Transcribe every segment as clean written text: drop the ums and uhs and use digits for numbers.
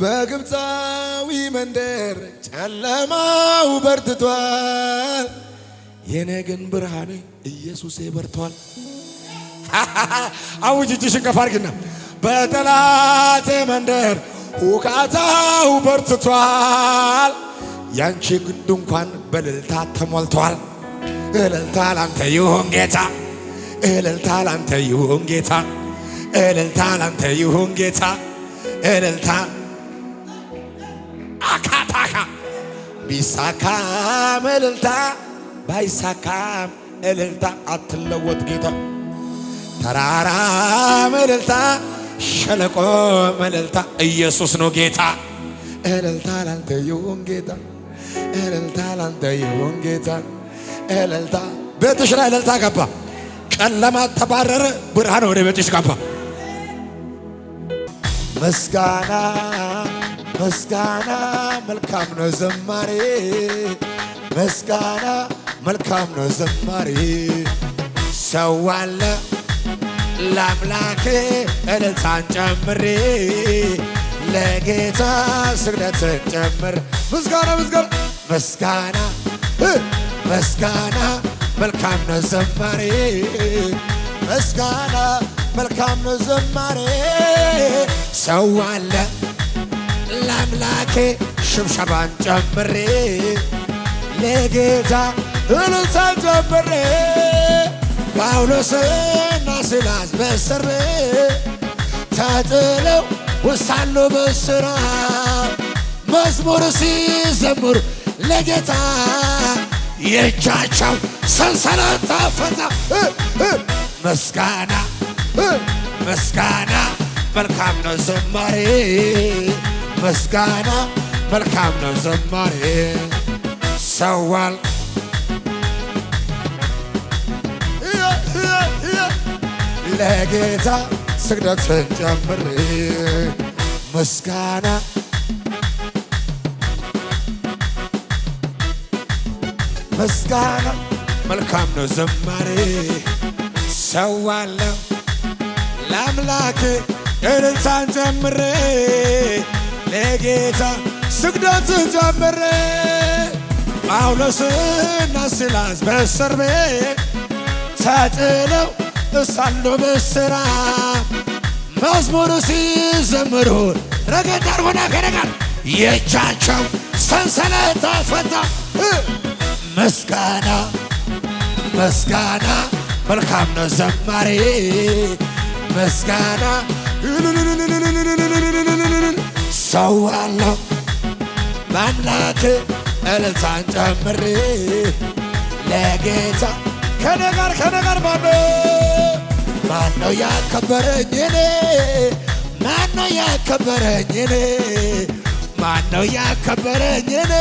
በግብፃዊ መንደር ጨለማው በርትቷል፣ የኔ ግን ብርሃኔ ኢየሱሴ በርቷል። አውጅ እጅሽን ከፍ አድርጊና በጠላቴ መንደር ሁካታው በርትቷል፣ ያንቺ ድንኳን በእልልታ ተሞልቷል። እልልታ ላንተ ይሁን ጌታ፣ እልልታ ላንተ ይሁን ጌታ፣ እልልታ ላንተ ይሁን ጌታ፣ እልልታ አካታካ ቢሳካም እልልታ ባይሳካም እልልታ አትለወጥ ጌታ። ተራራ እልልታ ሸለቆ እልልታ ኢየሱስ ነው ጌታ። እልልታ ላንተ ይሁን ጌታ፣ እልልታ ላንተ ይሁን ጌታ፣ እልልታ። ቤትሽ ላይ እልልታ ገባ። ጨለማ ተባረረ፣ ብርሃን ወደ ቤትሽ ገባ። ምስጋና ምስጋና መልካም ነው ዝማሬ፣ ምስጋና መልካም ነው ዝማሬ። ሰዋለ ለአምላኬ እልልታን ጨምሬ፣ ለጌታ ስግደትን ጨምር። ምስጋና ምስጋና ምስጋና ምስጋና መልካም ነው ዝማሬ፣ ምስጋና መልካም ነው ዝማሬ። ሰዋለ ለአምላኬ ሽብሸባን ጨምሬ፣ ለጌታ እልልታን ጨምሬ። ጳውሎስና ሲላስ በእስር ተጥለው ውሳሉ በእስራት መዝሙር ሲዘምሩ ለጌታ የእጃቸው ሰንሰለት ተፈታ። ምስጋና ምስጋና መልካም ነው ዝማሬ፣ ምስጋና መልካም ነው ዝማሬ። ሰዋል ለጌታ ስግደትን ጨምሬ፣ ምስጋና ምስጋና መልካም ነው ዝማሬ። ሰዋለሁ ለአምላክ እልልታን ጨምሬ፣ ለጌታ ስግደትን ጨምሬ። ጳውሎስና ሲላስ በእስር ቤት ተጥለው ሳሉ በእስራት መዝሙር ሲዘምሩ ረገጣር ሆና ከነጋር የእጃቸው ሰንሰለት ተፈታ። ምስጋና ምስጋና መልካም ነው ዘማሬ፣ ምስጋና ሰዋለሁ በአምላክ እልልታን ጨምሬ፣ ለጌታ ከነጋር ማነው ያከበረኝ እኔ? ማነው ያከበረኝ እኔ? ማነው ያከበረኝ እኔ?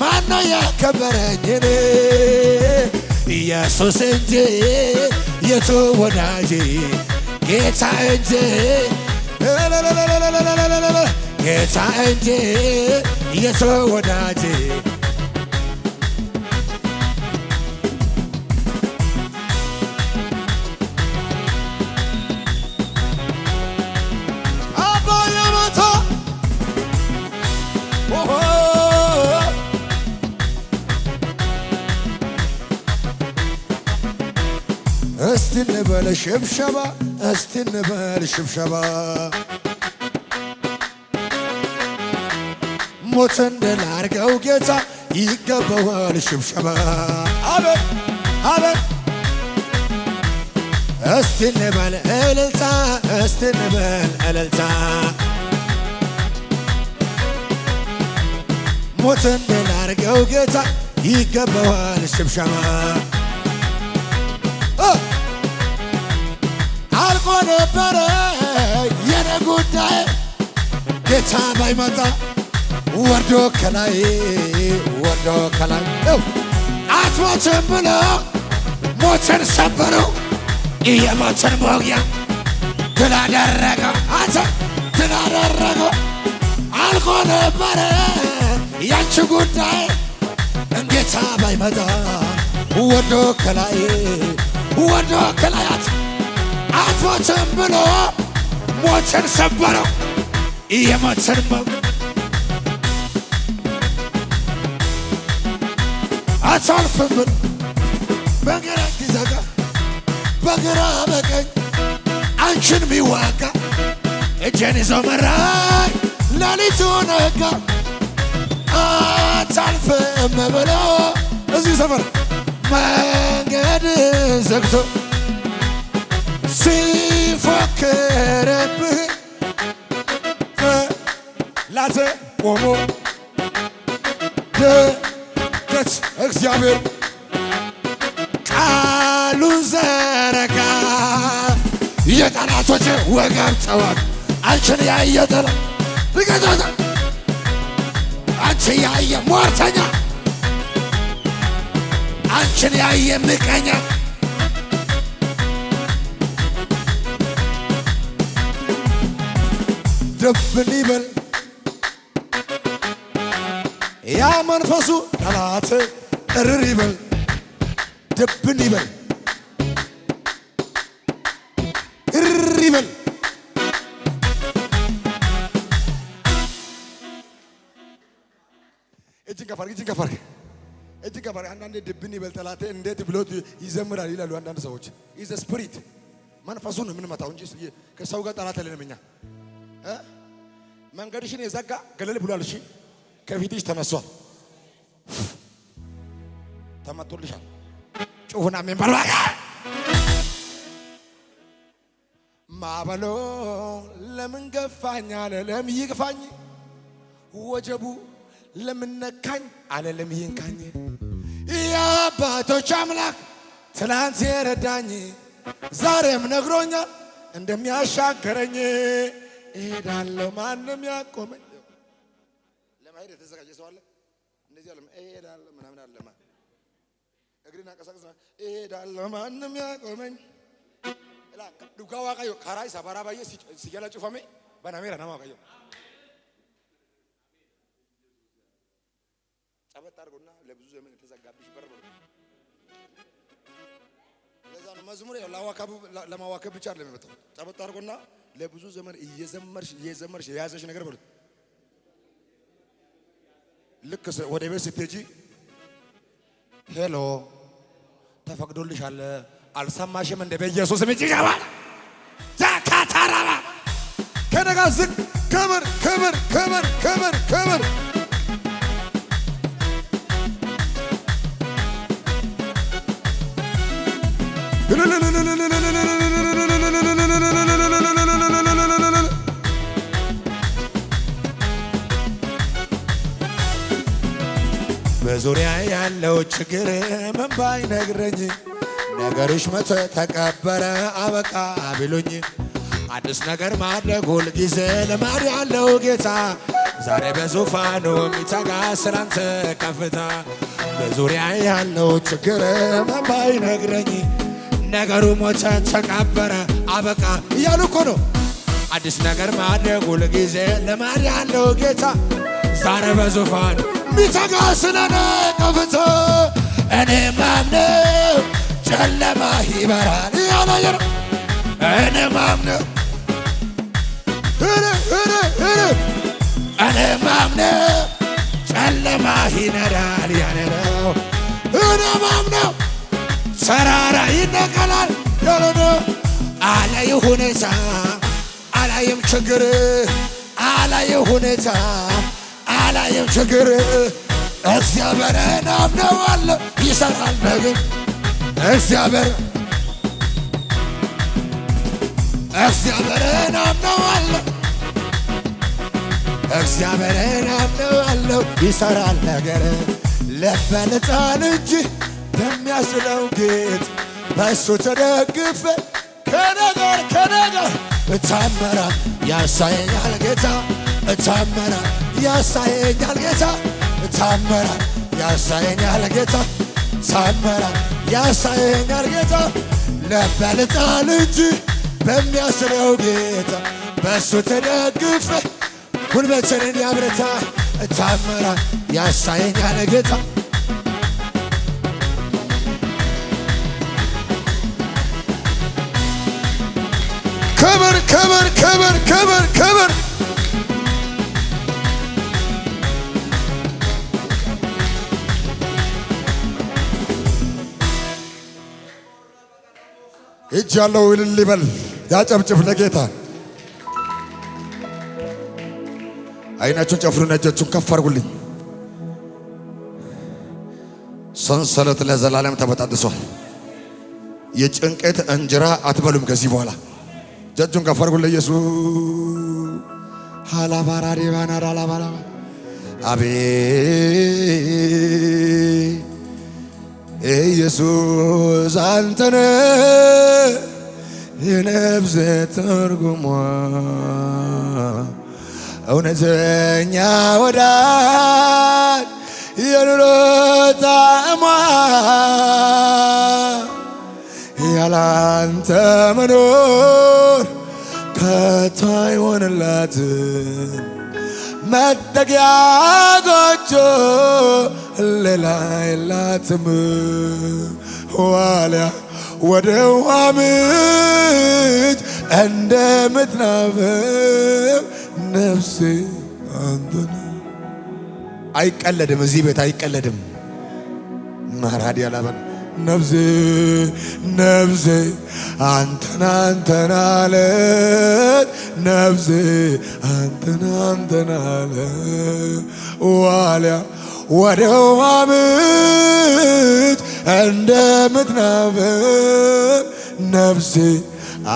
ማነው ያከበረኝ እኔ? ኢየሱስ እንጂ የቱ ወዳጄ? ጌታ እንጂ ጌታ እንጂ የቱ ወዳጄ? እስቲ እንበል ሽብሸባ፣ እስቲ እንበል ሽብሸባ። ሞትን ድል አድርገው ጌታ ይገባዋል ሽብሸባ። አቤት አቤት። እስቲ እንበል እልልታ፣ እስቲ እንበል እልልታ። ሞትን ድል አድርገው ጌታ ይገባዋል ሽብሸባ። አልቆ ነበረ የኔ ጉዳይ ጌታ ባይመጣ ወርዶ ከላይ አትሞትም ብሎ ሞትን ሰበረው። የሞትን መውጊያ ድል አደረገው። አንተ ድል አደረገው። አልቆ ነበረ ያንቺ ጉዳይ ጌታ ባይመጣ ወርዶ ከላይ አትሞትም ብሎ ሞትን ሰበረው። የሞትን አታልፍም በግራ ጊዜጋ በግራ በቀኝ አንቺን ሚዋጋ እጄን ይዞ መራኝ ሌሊቱ ነጋ አታልፍም ብሎ እዚህ ሰፈር መንገድ ዘግቶ ሲፎክርብህ ላተ ቆሞ ደት እግዚአብሔር ቃሉን ዘረጋ የጠላቶች ወገብ ጠዋት አንቺን ያየ ጠላት ልገዛዛ አንቺ ያየ ሟርተኛ አንቺን ያየ ምቀኛ ድብን ይበል ያ መንፈሱ ጠላት እርር ይበል ድብን ይበል እርር ይበል እጅን ከፋር አንዳንዴ ድብን ይበል ጠላት እንዴት ብሎት ይዘምራል ይላሉ አንዳንድ ሰዎች ኢዝ ስፒሪት መንፈሱን የምንመታው እንጂ ከሰው ጋር ጠላት አይደለም እኛ መንገድሽን የዘጋ ገለል ብሏል እሺ ከፊትሽ ተነሷል ተመቶልሻል ጩሁና መንበርባ ማበሎ ለምን ገፋኝ አለ ለምን ይግፋኝ ወጀቡ ለምን ነካኝ አለ ለምን ይንካኝ የአባቶች አምላክ ትላንት የረዳኝ ዛሬም ነግሮኛል እንደሚያሻገረኝ እሄዳለሁ ማንም ያቆመኝ ለማይድ የተዘጋጀ ሰው አለ እንደዚህ አለ እሄዳለሁ ምናምን አለ ማ እግሪና ቀሳቀስ እሄዳለሁ ማንም ያቆመኝ ላ ዱጋ ዋቃዮ ካራይ ሰባራ ባየ ሲገላ ጩፋሜ በናሜራ ናማ ዋቃዮ ጸበጥ አድርጎና ለብዙ ዘመን የተዘጋብሽ በር ብሎ ለዛ ነው መዝሙር ያው ለማዋከብ ብቻ አይደለም የመጣው ጸበጥ አድርጎና ለብዙ ዘመን እየዘመርሽ የያዘሽ ነገር ብሎ ልክ ወደ ቤት ስትሄጂ ሄሎ ተፈቅዶልሻል አልሰማሽም እንደ በኢየሱስ ስም ይገባል ዛካታራባ ከነጋ ዝቅ ክብር ክብር ክብር ክብር ክብር በዙሪያ ያለው ችግር ምን ባይነግረኝ ነገርሽ መተ ተቀበረ አበቃ ቢሉኝ አዲስ ነገር ማድረግ ሁል ጊዜ ልማድ ያለው ጌታ ዛሬ በዙፋኑ የሚተጋ ስላንተ ከፍታ በዙሪያ ያለው ችግር ምን ባይነግረኝ ነገሩ ሞተ ተቀበረ አበቃ እያሉ እኮ ነው አዲስ ነገር ማድረግ ሁል ጊዜ ልማድ ያለው ጌታ ዛሬ በዙፋኑ የሚተጋ ስለኔ ከፍታ እኔ ማምነው ጨለማ ይበራል ያላየር እኔ ማምነው እኔ ማምነው ጨለማ ይነዳል ያለው እኔ ማምነው ተራራ ይነቀላል ያለው አላይ ሁኔታ አላየም ችግር አላየም ሁኔታ አላየም ችግር እግዚአብሔርን አምነዋለሁ ይሰራል ነገር እግዚአብሔርን አምነዋለሁ እግዚአብሔርን አምነዋለሁ ይሰራል ነገር ለበለጣን እንጂ በሚያስለው ጌጥ በሱ ተደግፈ ከነገር እታመራ ያሳየኛል ጌታ እታመራ ያሳየኛል ጌታ እታመራ ያሳየኛል ጌታ እታመራ ያሳየኛል ጌታ ለበለጣን እንጂ በሚያስለው ጌታ በሱ ተደግፈ ጉልበትን ያብረታ እታመራ ያሳየኛል ጌታ ክብር ክብር ክብር ክብር ክብር እጅ ያለው እልል ይበል ያጨብጭብ ለጌታ። አይናችሁን ጨፍኑና እጃችሁን ከፍ አድርጉልኝ። ሰንሰለት ለዘላለም ተበጣጥሷል። የጭንቀት እንጀራ አትበሉም ከዚህ በኋላ። እጃችሁን ከፍ አድርጉ ለኢየሱስ። ሃላባራ ዲባና ዳላባራ አቤት ኢየሱስ አንተነ የነፍሴ ትርጉሟ እውነተኛ ወዳጅ የኑሮ ጣዕሟ ያላንተ መኖር ከቶ አይሆንላትም። መጠጊያ ጎጆ ሌላ የላትም። ዋልያ ወደ ውሃ ምንጭ እንደምትናፍቅ ነፍሴ አንተን። አይቀለድም፣ እዚህ ቤት አይቀለድም። ማራዲ ያላበን ነፍሴ ነፍሴ አንተን አንተን አለት ነፍሴ አንተን አንተን አለት ዋልያ ወደ ውሃ ምንጭ እንደምትናፍቅ ነፍሴ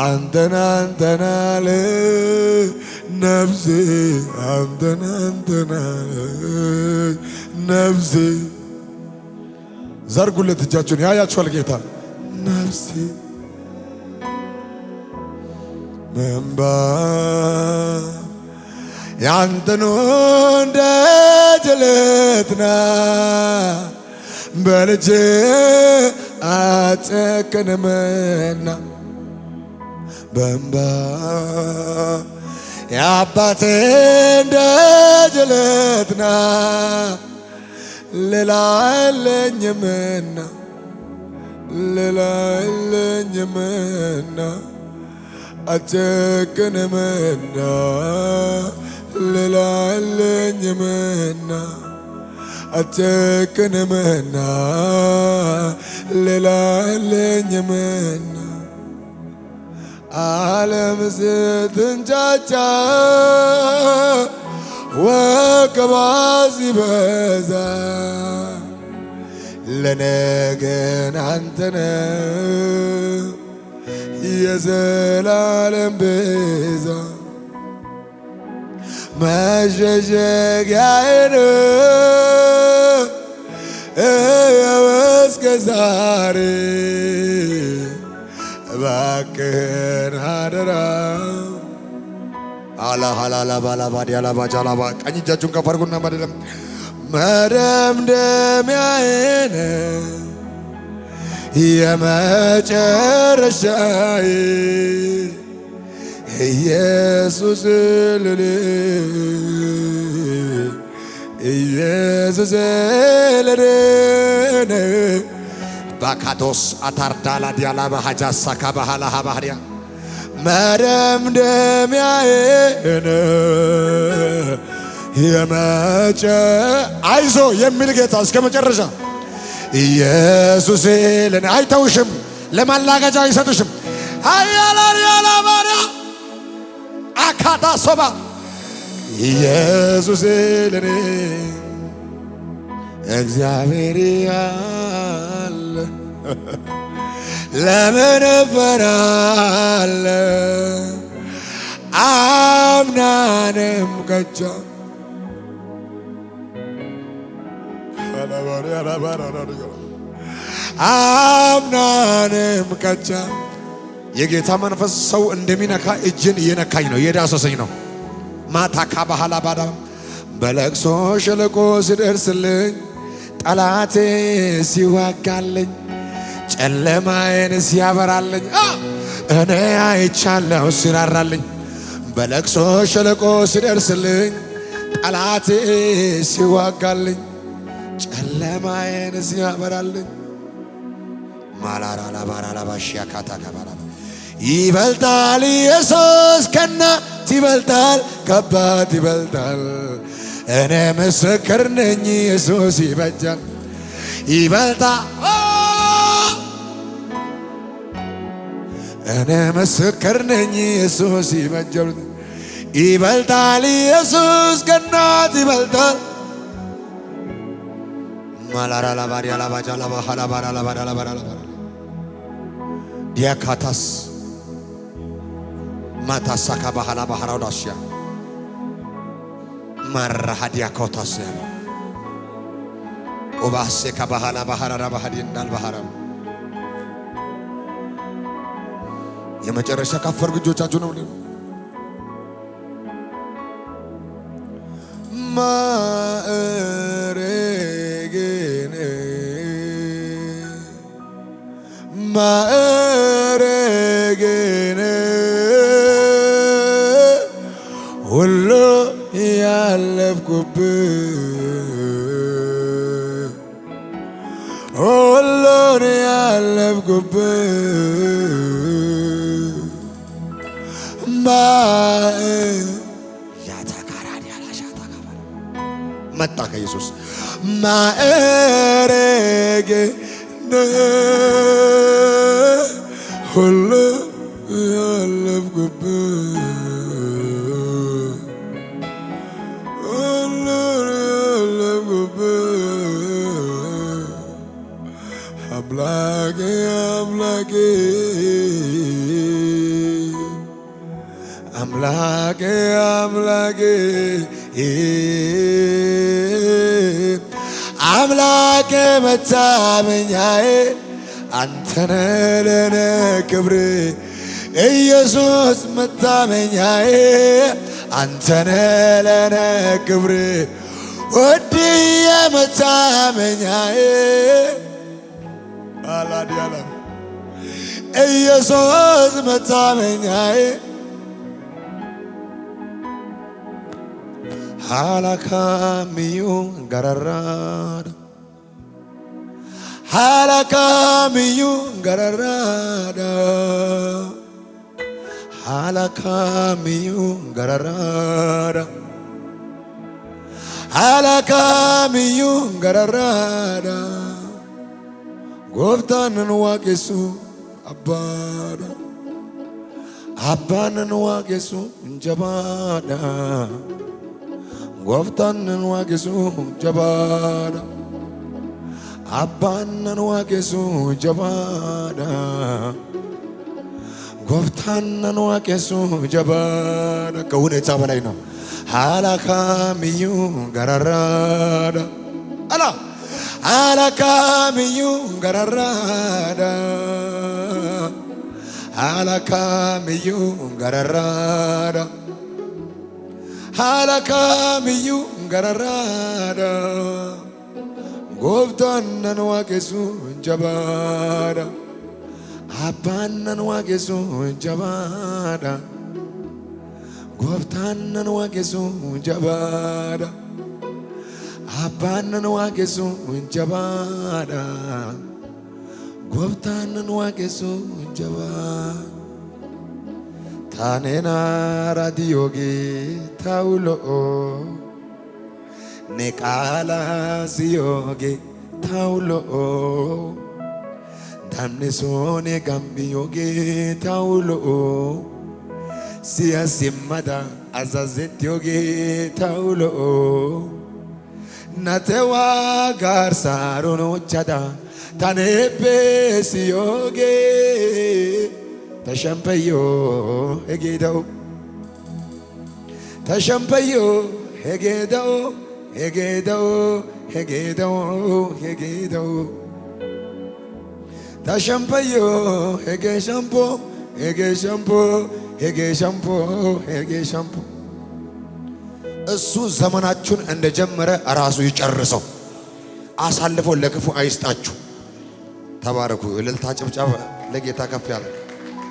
አንተን አንተን አለት ነፍሴ አንተን አንተን አለት ነፍሴ። ዘርጉለት እጃችሁን ያያችኋል ጌታ። ነፍሴ መንባ ያንተኑ ደጅ ልትና በልጄ አጨክንምና በእንባ የአባቴን ደጅ ልትና ሌላ የለኝምና ሌላ የለኝምና አጨክንምና ሌላ የለኝምና አጨክንምና ሌላ የለኝምና ዓለም ስትንጫጫ ወከባ ሲበዛ ለነገን አንተነ የዘላለም ቤዛ መሸሸጊያዬን እስከ ዛሬ እባክህን አደራ። አላሃላላ ባላባዲ አላባጃላባ ቀኝ እጃችሁን ከፍ አድርጉና መደምደሚያዬን የመጨረሻዬ ኢየሱስ ልል ኢየሱስ ልል ባካዶስ አታርዳላ ዲያላ ባሃጃሳ ካባሃላ ሃባህሪያ መደምደሚያዬን አይዞ የሚል ጌታ እስከ መጨረሻ ኢየሱስ ለኔ አይተውሽም፣ ለማላገጫ አይሰጥሽም። አያላሪያላ ባሪያ አካታ ሶባ ኢየሱስ ለኔ እግዚአብሔር ያለ ለምን ፈራለ አምናንም ከቻ አምናንም ከቻ የጌታ መንፈስ ሰው እንደሚነካ እጅን እየነካኝ ነው፣ እየዳሰሰኝ ነው። ማታ ካባሃላ ባዳ በለቅሶ ሸለቆ ሲደርስልኝ ጠላቴ ሲዋጋልኝ ጨለማዬን ሲያበራልኝ እኔ አይቻለሁ ሲራራልኝ በለቅሶ ሸለቆ ሲደርስልኝ ጠላቴ ሲዋጋልኝ ጨለማዬን ሲያበራልኝ ማላራላ ባራላ ባሽያ ካታ ካባራ ይበልጣል ኢየሱስ ከናት ይበልጣል ከአባት ይበልጣል። እኔ ምስክር ነኝ ኢየሱስ ይበጃል ይበልጣል እኔ ምስክር ነኝ ኢየሱስ ይበልጣል ኢየሱስ ከእናት ይበልጣል ማላራ ላባሪ አላባጃ ላባሃላ ባራ ላባራ ላባራ ላባራ ዲያካታስ ማታሳካ ባህላ ባህራው ዳሽያ ማራሃ ዲያኮታስ ኦባሴ ከባህላ ባህራራ ባህዲ እንዳል ባህራ የመጨረሻ ካፈር ግጆቻችሁ ነው ማረገኔ ማረገኔ ሁሉ ያለፍኩብህ ሁሉን ያለፍኩብህ ያታካራን ያላሻታካራ መጣ ከኢየሱስ ማዕረግ ሁሉ ያለፍኩብህ አምላኬ አምላኬ አምላኬ አምላኬ መታመኛዬ አንተነህ ለኔ ክብሬ ኢየሱስ መታመኛዬ አንተነህ ለኔ ክብሬ ወድዬ መታመኛዬ አላዲያላ ኢየሱስ መታመኛዬ ሃላካሚዩ ገረራዳ ሃላካሚዩ ገረራዳ ሃላካሚዩ ገረራዳ ሃላካሚዩ ገረራዳ ጎፍታንን ዋቄሱ አባዳ አባንን ዋቄሱ እንጀባዳ ጎፍታንን ዋቄሱ ጀባዳ አባንን ዋቄሱ ጀባዳ ጎፍታንን ዋቄሱ ጀባዳ ከሁኔታ በላይ ነው ሃላካሚዩ ገረራዳ አላ ሃላካሚዩ ገረራዳ ሃላካሚዩ ገረራዳ ሃላካሚዩ ገረራዳ ጎፍታንን ዋቄሱ ጀባዳ አባንን ዋቄሱ ጀባዳ ጎፍታንን ዋቄሱ ጀባዳ አባንን ዋቄሱ ጀባዳ ጎፍታንን ዋቄሱ ጀባዳ ታኔና ራዲዮጌ ታውሎ ኔቃላ ሲዮጌ ታውሎ ዳምኔሶኔ ጋምቢዮጌ ታውሎ ሲያሲማዳ አዛዜትዮጌ ታውሎ ናቴዋ ጋርሳሮኖቻዳ ታኔቤ ሲዮጌ ተሸምፐዮ ሄጌዳው ተሸምፐዮ ሄጌዳው ሄጌዳው ሄጌዳው ሄጌዳው ተሸምፐዮ ሄጌ ሸምፖ ሄጌ ሸምፖ ሄጌ ሸምፖ ሄጌ ሸምፖ እሱ ዘመናችሁን እንደጀመረ ራሱ ይጨርሰው። አሳልፎ ለክፉ አይስጣችሁ። ተባረኩ። እልልታ ጭብጨባ ለጌታ ከፍ ያለ